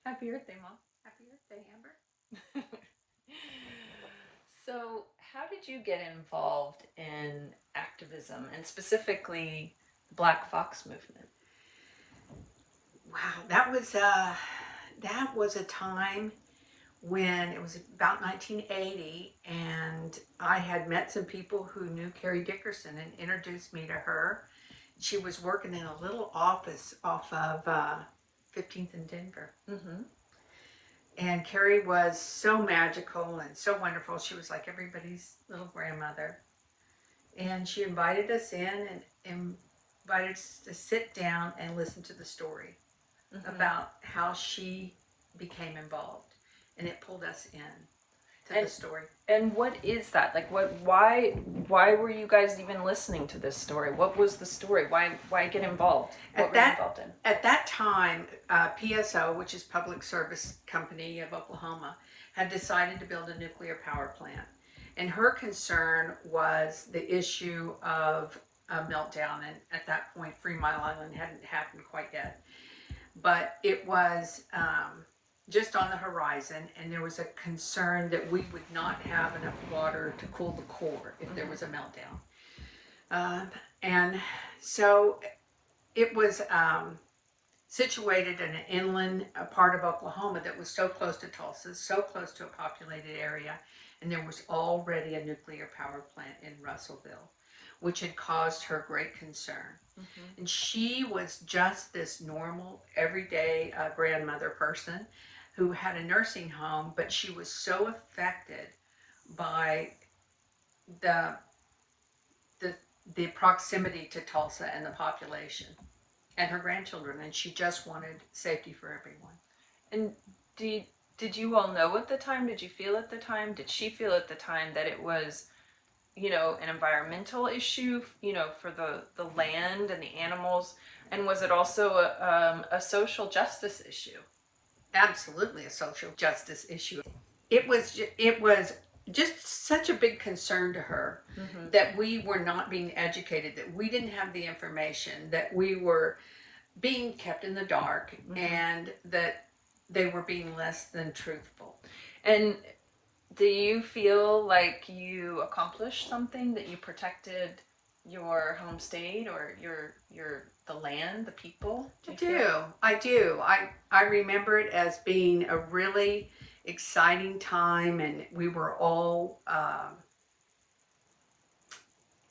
Happy birthday, Mom. Happy birthday, Amber. So, how did you get involved in activism and specifically the Black Fox movement? Wow, that was a time when it was about 1980, and I had met some people who knew Carrie Dickerson and introduced me to her. She was working in a little office off of 15th in Denver. Mm-hmm. And Carrie was so magical and so wonderful. She was like everybody's little grandmother. And she invited us in and invited us to sit down and listen to the story about how she became involved. And it pulled us in to the story. And what is that? Like, why were you guys even listening to this story? What was the story? Why get involved? What were you involved in? At that time, PSO, which is Public Service Company of Oklahoma, had decided to build a nuclear power plant. And her concern was the issue of a meltdown. And at that point, 3 Mile Island hadn't happened quite yet. But it was just on the horizon, and there was a concern that we would not have enough water to cool the core if there was a meltdown. And so it was situated in an inland part of Oklahoma that was so close to Tulsa, so close to a populated area, and there was already a nuclear power plant in Russellville, which had caused her great concern. Mm-hmm. And she was just this normal, everyday grandmother person who had a nursing home, but she was so affected by the the proximity to Tulsa and the population and her grandchildren, and she just wanted safety for everyone. And did you all know at the time? Did you feel at the time? Did she feel at the time that it was, an environmental issue, for the land and the animals? And was it also a social justice issue? Absolutely a social justice issue. It was just such a big concern to her, mm-hmm. that we were not being educated, that we didn't have the information, that we were being kept in the dark, mm-hmm. and that they were being less than truthful. And do you feel like you accomplished something, that you protected your home state or the land, the people? I do. I remember it as being a really exciting time, and we were all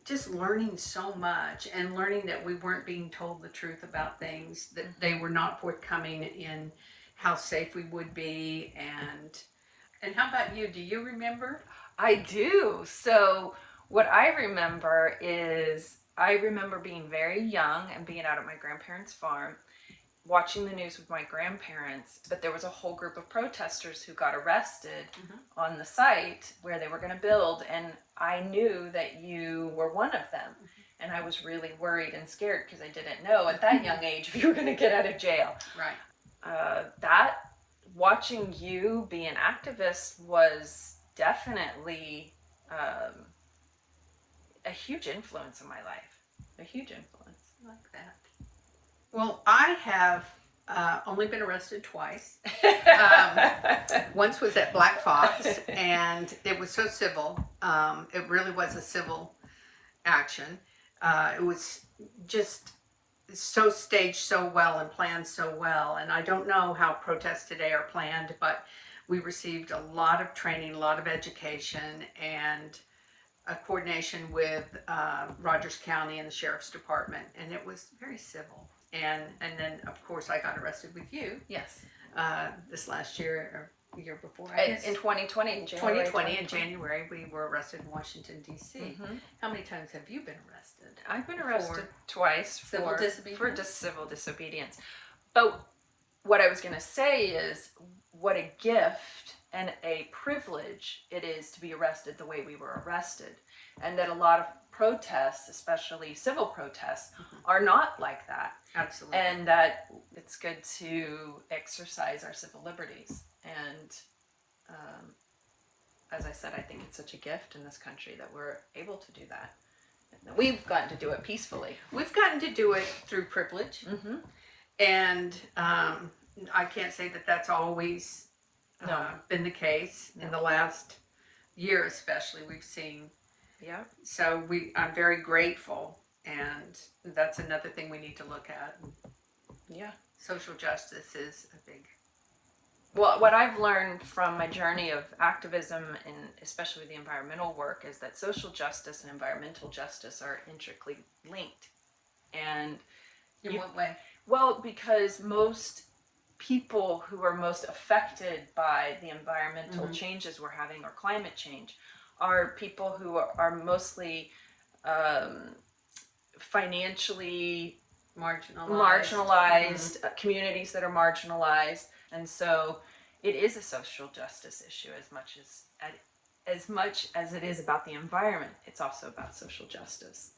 just learning so much, and learning that we weren't being told the truth about things, that mm-hmm. they were not forthcoming in how safe we would be. And how about you? Do you remember? I do. So what I remember is, I remember being very young and being out at my grandparents' farm, watching the news with my grandparents, but there was a whole group of protesters who got arrested, mm-hmm. on the site where they were going to build, and I knew that you were one of them. Mm-hmm. And I was really worried and scared because I didn't know at that young age if you were going to get out of jail. Right. Watching you be an activist was definitely a huge influence in my life. A huge influence. I like that. Well, I have only been arrested twice. Once was at Black Fox, and it was so civil. It really was a civil action. It was just so staged so well and planned so well. And I don't know how protests today are planned, but we received a lot of training, a lot of education, and a coordination with Rogers County and the Sheriff's Department, and it was very civil. And then, of course, I got arrested with you. Yes. This last year, or the year before. In 2020, in January. 2020, in January, we were arrested in Washington, D.C. Mm-hmm. How many times have you been arrested? I've been arrested twice for civil disobedience. But what I was going to say is, what a gift and a privilege it is to be arrested the way we were arrested. And that a lot of protests, especially civil protests, mm-hmm. are not like that. Absolutely. And that it's good to exercise our civil liberties. And as I said, I think it's such a gift in this country that we're able to do that. And we've gotten to do it peacefully. We've gotten to do it through privilege. Mm-hmm. And I can't say that that's always No. been the case. No. In the last year, especially, we've seen. Yeah. So I'm very grateful, and that's another thing we need to look at. Yeah. Social justice is a big. Well, what I've learned from my journey of activism and especially the environmental work is that social justice and environmental justice are intricately linked. And In what way? well, because most people who are most affected by the environmental changes we're having or climate change are people who are mostly financially marginalized, communities that are marginalized, and so it is a social justice issue as much as it is about the environment. It's also about social justice.